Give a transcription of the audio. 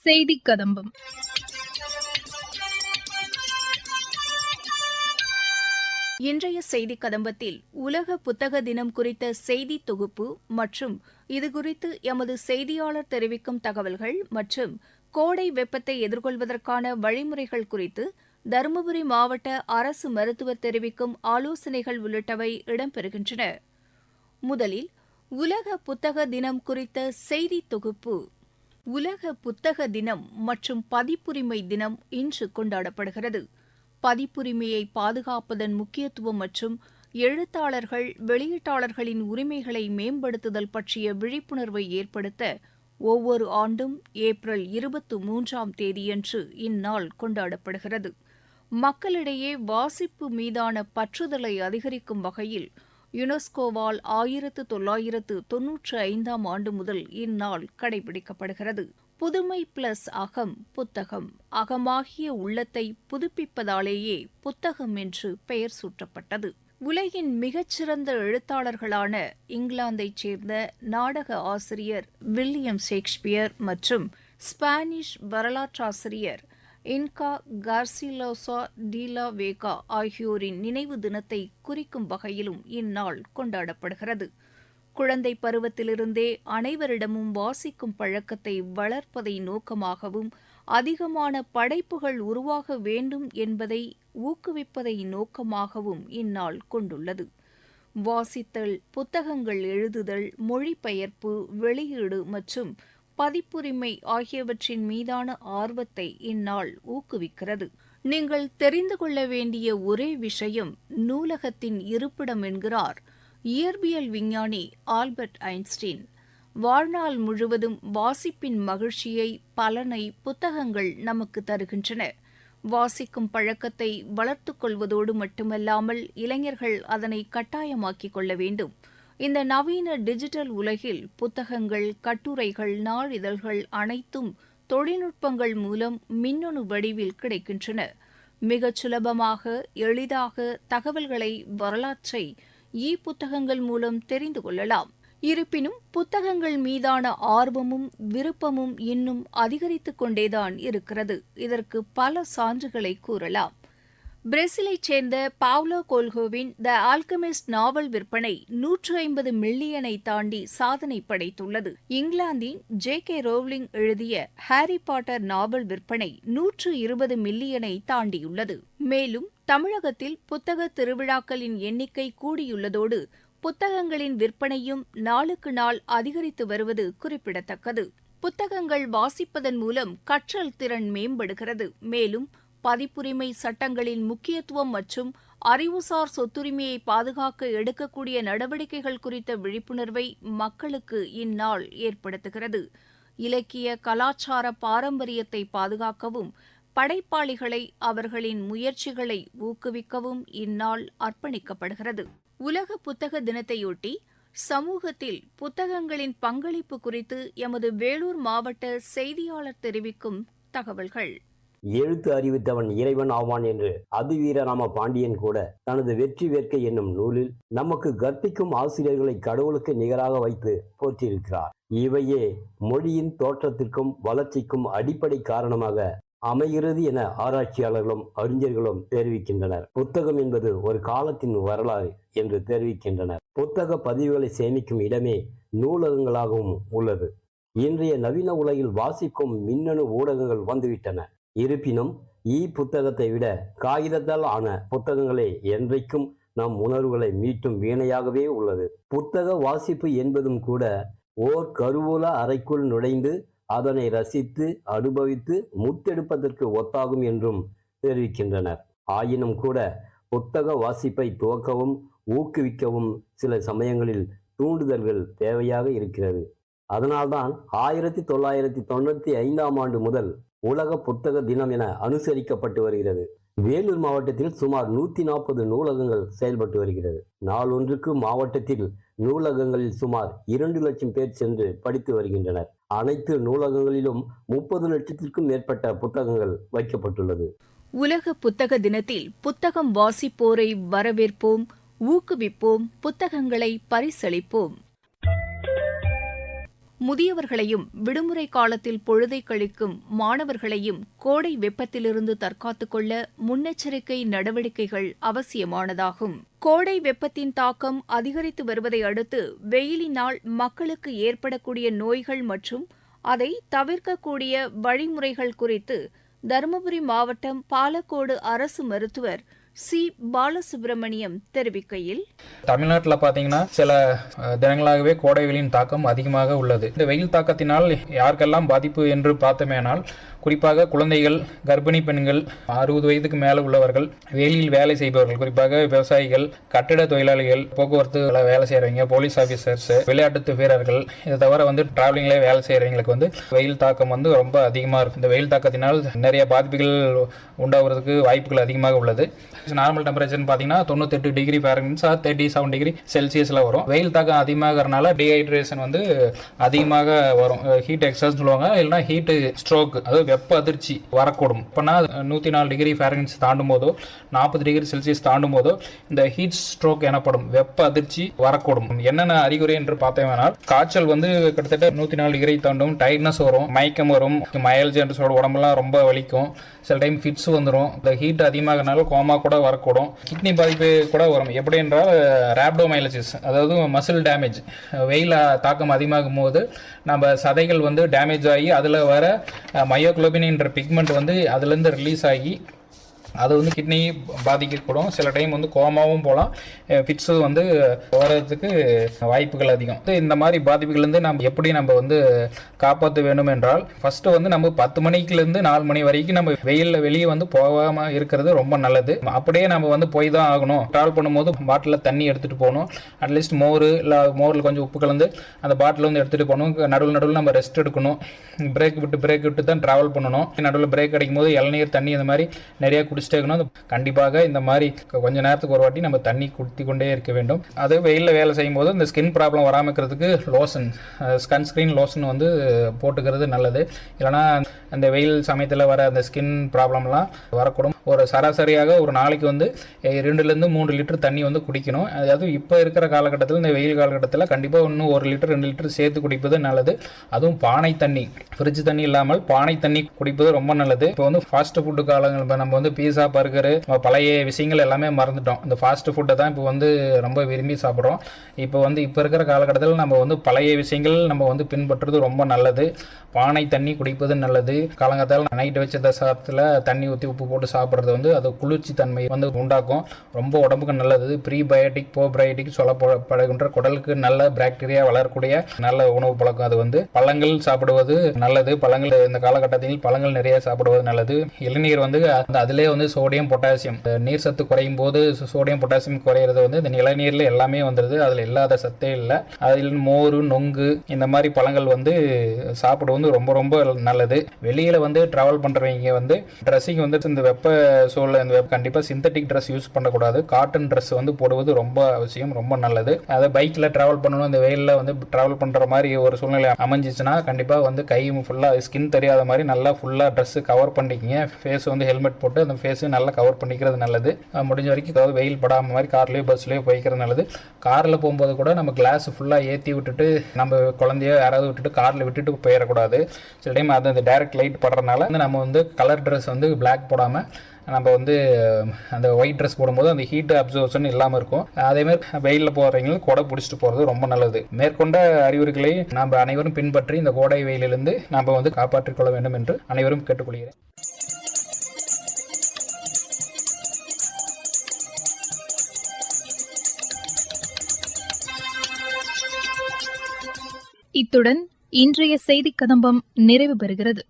செய்திக் கதம்பம். இன்றைய செய்திக் கதம்பத்தில் உலக புத்தக தினம் குறித்த செய்தி தொகுப்பு மற்றும் இதுகுறித்து எமது செய்தியாளர் தெரிவிக்கும் தகவல்கள் மற்றும் கோடை வெப்பத்தை எதிர்கொள்வதற்கான வழிமுறைகள் குறித்து தருமபுரி மாவட்ட அரசு மருத்துவர் தெரிவிக்கும் ஆலோசனைகள் உள்ளிட்டவை இடம்பெறுகின்றன. முதலில் உலக புத்தக தினம் குறித்த செய்தி தொகுப்பு. உலக புத்தக தினம் மற்றும் பதிப்புரிமை தினம் இன்று கொண்டாடப்படுகிறது. பதிப்புரிமையை பாதுகாப்பதன் முக்கியத்துவம் மற்றும் எழுத்தாளர்கள், வெளியீட்டாளர்களின் உரிமைகளை மேம்படுத்துதல் பற்றிய விழிப்புணர்வை ஏற்படுத்த ஒவ்வொரு ஆண்டும் ஏப்ரல் 23ஆம் தேதியன்று இந்நாள் கொண்டாடப்படுகிறது. மக்களிடையே வாசிப்பு மீதான பற்றுதலை அதிகரிக்கும் வகையில் யுனெஸ்கோவால் 1995ஆம் ஆண்டு முதல் இந்நாள் கடைபிடிக்கப்படுகிறது. புதுமை பிளஸ் அகம் புத்தகம், அகமாகிய உள்ளத்தை புதுப்பிப்பதாலேயே புத்தகம் என்று பெயர் சூட்டப்பட்டது. உலகின் மிகச்சிறந்த எழுத்தாளர்களான இங்கிலாந்தைச் சேர்ந்த நாடக ஆசிரியர் வில்லியம் ஷேக்ஸ்பியர் மற்றும் ஸ்பானிஷ் வரலாற்றாசிரியர் இன்கா கார்சிலோசா டி லா வேகா ஆகியோரின் நினைவு தினத்தை குறிக்கும் வகையிலும் இந்நாள் கொண்டாடப்படுகிறது. குழந்தை பருவத்திலிருந்தே அனைவரிடமும் வாசிக்கும் பழக்கத்தை வளர்ப்பதை நோக்கமாகவும் அதிகமான படைப்புகள் உருவாக வேண்டும் என்பதை ஊக்குவிப்பதை நோக்கமாகவும் இந்நாள் கொண்டுள்ளது. வாசித்தல், புத்தகங்கள் எழுதுதல், மொழிபெயர்ப்பு, வெளியீடு மற்றும் பதிப்புரிமை ஆகியவற்றின் மீதான ஆர்வத்தை இந்நாள் ஊக்குவிக்கிறது. நீங்கள் தெரிந்து கொள்ள வேண்டிய ஒரே விஷயம் நூலகத்தின் இருப்பிடம் என்கிறார் இயற்பியல் விஞ்ஞானி ஆல்பர்ட் ஐன்ஸ்டீன். வாழ்நாள் முழுவதும் வாசிப்பின் மகிழ்ச்சியை, பலனை புத்தகங்கள் நமக்கு தருகின்றன. வாசிக்கும் பழக்கத்தை வளர்த்துக் கொள்வதோடு மட்டுமல்லாமல் இளைஞர்கள் அதனை கட்டாயமாக்கிக் கொள்ள வேண்டும். இந்த நவீன டிஜிட்டல் உலகில் புத்தகங்கள், கட்டுரைகள், நாளிதழ்கள் அனைத்தும் தொழில்நுட்பங்கள் மூலம் மின்னணு வடிவில் கிடைக்கின்றன. மிகச் சுலபமாக, எளிதாக தகவல்களை, வரலாற்றை புத்தகங்கள் மூலம் தெரிந்து கொள்ளலாம். இருப்பினும் புத்தகங்கள் மீதான ஆர்வமும் விருப்பமும் இன்னும் அதிகரித்துக் கொண்டேதான் இருக்கிறது. இதற்கு பல சான்றுகளை கூறலாம். பிரேசிலைச் சேர்ந்த பாவ்லோ கோல்ஹோவின் த ஆல்கெமிஸ்ட் நாவல் விற்பனை 150 மில்லியனை தாண்டி சாதனை படைத்துள்ளது. இங்கிலாந்தின் ஜே.கே. ரோவ்லிங் எழுதிய ஹாரி பாட்டர் நாவல் விற்பனை 120 மில்லியனை தாண்டியுள்ளது. மேலும் தமிழகத்தில் புத்தக திருவிழாக்களின் எண்ணிக்கை கூடியுள்ளதோடு புத்தகங்களின் விற்பனையும் நாளுக்கு நாள் அதிகரித்து வருவது குறிப்பிடத்தக்கது. புத்தகங்கள் வாசிப்பதன் மூலம் கற்றல் திறன் மேம்படுகிறது. மேலும் பதிப்புரிமை சட்டங்களின் முக்கியத்துவம் மற்றும் அறிவுசார் சொத்துரிமையை பாதுகாக்க எடுக்கக்கூடிய நடவடிக்கைகள் குறித்த விழிப்புணர்வை மக்களுக்கு இந்நாள் ஏற்படுத்துகிறது. இலக்கிய, கலாச்சார பாரம்பரியத்தை பாதுகாக்கவும் படைப்பாளிகளை, அவர்களின் முயற்சிகளை ஊக்குவிக்கவும் இந்நாள் அர்ப்பணிக்கப்படுகிறது. உலக புத்தக தினத்தையொட்டி சமூகத்தில் புத்தகங்களின் பங்களிப்பு குறித்து எமது வேலூர் மாவட்ட செய்தியாளர் தெரிவிக்கும் தகவல்கள். எழுத்து அறிவித்தவன் இறைவன் ஆவான் என்று அதிவீரராம பாண்டியன் கூட தனது வெற்றி வேட்கை என்னும் நூலில் நமக்கு கற்பிக்கும் ஆசிரியர்களை கடவுளுக்கு நிகராக வைத்து போற்றியிருக்கிறார். இவையே மொழியின் தோற்றத்திற்கும் வளர்ச்சிக்கும் அடிப்படை காரணமாக அமைகிறது என ஆராய்ச்சியாளர்களும் அறிஞர்களும் தெரிவிக்கின்றனர். புத்தகம் என்பது ஒரு காலத்தின் வரலாறு என்று தெரிவிக்கின்றனர். புத்தக பதிவுகளை சேமிக்கும் இடமே நூலகங்களாகவும் உள்ளது. இன்றைய நவீன உலகில் வாசிக்கும் மின்னணு ஊடகங்கள் வந்துவிட்டன. இருப்பினும் புத்தகத்தை விட காகிதத்தால் ஆன புத்தகங்களே என்றைக்கும் நம் உணர்வுகளை மீட்டும் வீணையாகவே உள்ளது. புத்தக வாசிப்பு என்பதும் கூட ஓர் கருவூல அறைக்குள் நுழைந்து அதனை ரசித்து அனுபவித்து முத்தெடுப்பதற்கு ஒத்தாகும் என்றும் தெரிவிக்கின்றனர். ஆயினும் கூட புத்தக வாசிப்பை துவக்கவும் ஊக்குவிக்கவும் சில சமயங்களில் தூண்டுதல்கள் தேவையாக இருக்கிறது. அதனால்தான் 1995ஆம் ஆண்டு முதல் உலக புத்தக தினம் என அனுசரிக்கப்பட்டு வருகிறது. வேலூர் மாவட்டத்தில் சுமார் 140 நூலகங்கள் செயல்பட்டு வருகிறது. நாளொன்றுக்கு மாவட்டத்தில் நூலகங்களில் சுமார் 2 லட்சம் பேர் சென்று படித்து வருகின்றனர். அனைத்து நூலகங்களிலும் 30 லட்சத்திற்கும் மேற்பட்ட புத்தகங்கள் வைக்கப்பட்டுள்ளது. உலக புத்தக தினத்தில் புத்தகம் வாசிப்போரை வரவேற்போம், ஊக்குவிப்போம், புத்தகங்களை பரிசளிப்போம். முதியவர்களையும் விடுமுறை காலத்தில் பொழுதை கழிக்கும் மாணவர்களையும் கோடை வெப்பத்திலிருந்து தற்காத்துக் கொள்ள முன்னெச்சரிக்கை நடவடிக்கைகள் அவசியமானதாகும். கோடை வெப்பத்தின் தாக்கம் அதிகரித்து வருவதை அடுத்து வெயிலினால் மக்களுக்கு ஏற்படக்கூடிய நோய்கள் மற்றும் அதை தவிர்க்கக்கூடிய வழிமுறைகள் குறித்து தருமபுரி மாவட்டம் பாலக்கோடு அரசு மருத்துவர் சி. பாலசுப்ரமணியம் தெரிவிக்கையில், தமிழ்நாட்டில் பார்த்தீங்கன்னா சில தினங்களாகவே கோடை வெயிலின் தாக்கம் அதிகமாக உள்ளது. இந்த வெயில் தாக்கத்தினால் யாருக்கெல்லாம் பாதிப்பு என்று பார்த்தோமேனால் குறிப்பாக குழந்தைகள், கர்ப்பிணி பெண்கள், 60 வயதுக்கு மேலே உள்ளவர்கள், வெயிலில் வேலை செய்பவர்கள், குறிப்பாக விவசாயிகள், கட்டிட தொழிலாளிகள், போக்குவரத்து வேலை செய்கிறவங்க, போலீஸ் ஆஃபீஸர்ஸ், விளையாட்டு வீரர்கள், இதை தவிர டிராவலிங்ல வேலை செய்கிறவங்களுக்கு வெயில் தாக்கம் ரொம்ப அதிகமாக இருக்கும். இந்த வெயில் தாக்கத்தினால் நிறைய பாதிப்புகள் உண்டாகிறதுக்கு வாய்ப்புகள் அதிகமாக உள்ளது. நார்மல் டெம்பரேச்சர் பார்த்தீங்கன்னா 98 டிகிரி ஃபாரன்ஹீட் 37 டிகிரி செல்சியஸில் வரும். வெயில் தாக்கம் அதிகமாகறதுனால டீஹைட்ரேஷன் அதிகமாக வரும். ஹீட் எக்ஸஸ் சொல்லுவாங்க, இல்லைனா ஹீட் ஸ்ட்ரோக், அதாவது வெப்ப அதிர்ச்சி வரக்கூடும். இப்போனா 104 டிகிரி ஃபாரன்ஹீட் தாண்டும் போதோ 40 டிகிரி செல்சியஸ் தாண்டும் போதோ இந்த ஹீட் ஸ்ட்ரோக் எனப்படும் வெப்ப அதிர்ச்சி வரக்கூடும். என்னென்ன அறிகுறி என்று பார்த்தோம்னால் காய்ச்சல் கிட்டத்தட்ட 104 டிகிரி தாண்டும், டயர்ட்னஸ் வரும், மயக்கம் வரும், மயல்ஜி என்று சொல்ற உடம்பெல்லாம் ரொம்ப வலிக்கும், சில டைம் ஃபிட்ஸ் வந்துடும். இந்த ஹீட் அதிகமாகனால கோமா கூட வரக்கூடும். கிட்னி பாதிப்பு கூட வரும். எப்படி என்றால் ரேப்டோமைலசிஸ், அதாவது மசில் டேமேஜ். வெயில் தாக்கம் அதிகமாகும் போது நம்ம சதைகள் டேமேஜ் ஆகி அதில் வர மயோகுளோபின் என்ற பிக்மெண்ட் அதுலேருந்து ரிலீஸ் ஆகி அது கிட்னி பாதிக்கக்கூடும். சில டைம் கோமாவும் போகலாம், ஃபிட்ஸ் வர்றதுக்கு வாய்ப்புகள் அதிகம். இந்த மாதிரி பாதிப்புகள்லேருந்து நம்ம எப்படி காப்பாற்ற வேண்டும் என்றால், ஃபர்ஸ்ட் நம்ம 10 மணிக்குலேருந்து 4 மணி வரைக்கும் நம்ம வெயிலில் வெளியே போகாமல் இருக்கிறது ரொம்ப நல்லது. அப்படியே நம்ம போய் தான் ஆகணும். ட்ராவல் பண்ணும்போது பாட்டிலில் தண்ணி எடுத்துகிட்டு போகணும். அட்லீஸ்ட் மோர் இல்லை மோரில் கொஞ்சம் உப்பு கலந்து அந்த பாட்டில் எடுத்துகிட்டு போகணும். நடுவில் நம்ம ரெஸ்ட் எடுக்கணும். பிரேக் விட்டு தான் ட்ராவல் பண்ணணும். நடுவில் பிரேக் அடிக்கும் போது இளநீர், தண்ணி இந்த மாதிரி நிறைய குடிச்சிட்டே இருக்கணும். கண்டிப்பாக இந்த மாதிரி கொஞ்ச நேரத்துக்கு ஒரு வாட்டி நம்ம தண்ணி குடித்து கொண்டே இருக்க வேண்டும். அது வெயிலில் வேலை செய்யும் போது இந்த ஸ்கின் ப்ராப்ளம் வராமல் இருக்கிறதுக்கு லோஷன், சன்ஸ்கிரீன் லோஷன் போட்டுக்கிறது நல்லது. இல்லைனா அந்த வெயில் சமயத்தில் வர அந்த ஸ்கின் ப்ராப்ளம்லாம் வரக்கூடும். ஒரு சராசரியாக ஒரு நாளைக்கு 2லேருந்து 3 லிட்டர் தண்ணி குடிக்கணும். அதாவது இப்போ இருக்கிற காலகட்டத்தில், இந்த வெயில் காலகட்டத்தில் கண்டிப்பாக இன்னும் 1 லிட்டர் 2 லிட்டர் சேர்த்து குடிப்பது நல்லது. அதுவும் பானை தண்ணி, ஃப்ரிட்ஜ் தண்ணி இல்லாமல் பானை தண்ணி குடிப்பது ரொம்ப நல்லது. இப்போ ஃபாஸ்ட் ஃபுட்டு காலங்கள் நம்ம பீஸா, பர்கரு, பழைய விஷயங்கள் எல்லாமே மறந்துட்டோம். இந்த ஃபாஸ்ட் ஃபுட்டை தான் இப்போ ரொம்ப விரும்பி சாப்பிட்றோம். இப்போ இருக்கிற காலகட்டத்தில் நம்ம பழைய விஷயங்கள் நம்ம பின்பற்றுறது ரொம்ப நல்லது. பானை தண்ணி குடிப்பது நல்லது. காலங்காத்தால் நைட்டு வச்ச சாதத்தில் தண்ணி ஊற்றி உப்பு போட்டு சாப்பிட்றது அது குளிர்ச்சி தன்மை உண்டாக்கும். ரொம்ப உடம்புக்கு நல்லது. ப்ரீபயோட்டிக், போபயோட்டிக் சொல்லப்படுகின்ற குடலுக்கு நல்ல பாக்டீரியா வளரக்கூடிய நல்ல உணவு பழக்கம். அது பழங்கள் சாப்பிடுவது நல்லது. பழங்கள் இந்த காலகட்டத்தில் பழங்கள் நிறைய சாப்பிடுவது நல்லது. இளநீர் அதிலே சோடியம், பொட்டாசியம், நீர் சத்து குறையும் போது சோடியம், பொட்டாசியம் குறையிறது இந்த நிலநீர்ல எல்லாமே வந்துடுது. அதில் இல்லாத சத்தே இல்லை. அதில் மோர், நொங்கு இந்த மாதிரி பழங்கள் சாப்பிடுவது ரொம்ப ரொம்ப நல்லது. வெளியில டிராவல் பண்றவங்க ட்ரெஸ்ஸிங் இந்த வெப்ப சூழல் கண்டிப்பா சிந்தட்டிக் ட்ரெஸ் யூஸ் பண்ணக்கூடாது. காட்டன் ட்ரெஸ் போடுவது ரொம்ப அவசியம், ரொம்ப நல்லது. அதை பைக்ல டிராவல் பண்ணணும், இந்த வெயில்ல டிராவல் பண்ற மாதிரி ஒரு சூழ்நிலை அமைஞ்சிச்சுன்னா கண்டிப்பா கை ஃபுல்லா ஸ்கின் தெரியாத மாதிரி நல்லா ஃபுல்லா ட்ரெஸ் கவர் பண்ணிக்கங்க. ஃபேஸ் ஹெல்மெட் போட்டு அந்த ஃபேஸ் நல்லா கவர் பண்ணிக்கிறது நல்லது. முடிஞ்ச வரைக்கும் அதாவது வெயில் படாம மாதிரி கார்லயோ பஸ்லயோ போய்க்கிறது நல்லது. கார்ல போகும்போது கூட நம்ம கிளாஸ் ஃபுல்லா ஏற்றி விட்டுட்டு நம்ம குழந்தையோ யாராவது விட்டுட்டு கார்ல விட்டுட்டு போயிடக்கூடாது. சில டைம் அந்த டைரக்ட் லைட் படுறதுனால நம்ம கலர் ட்ரெஸ் பிளாக் போடாம நம்ம அந்த ஒயிட் ட்ரெஸ் போடும்போது அந்த ஹீட் அப்சர்வேஷன் இல்லாமல் இருக்கும். அதேமாதிரி வெயிலில் போகிறவங்களும் கொடை பிடிச்சிட்டு போகிறது ரொம்ப நல்லது. மேற்கொண்ட அறிவுரைகளை நாம் அனைவரும் பின்பற்றி இந்த கோடை வெயிலிலிருந்து நாம் காப்பாற்றிக் கொள்ள வேண்டும் என்று அனைவரும் கேட்டுக்கொள்கிறேன். இத்துடன் இன்றைய செய்திக் கதம்பம் நிறைவு பெறுகிறது.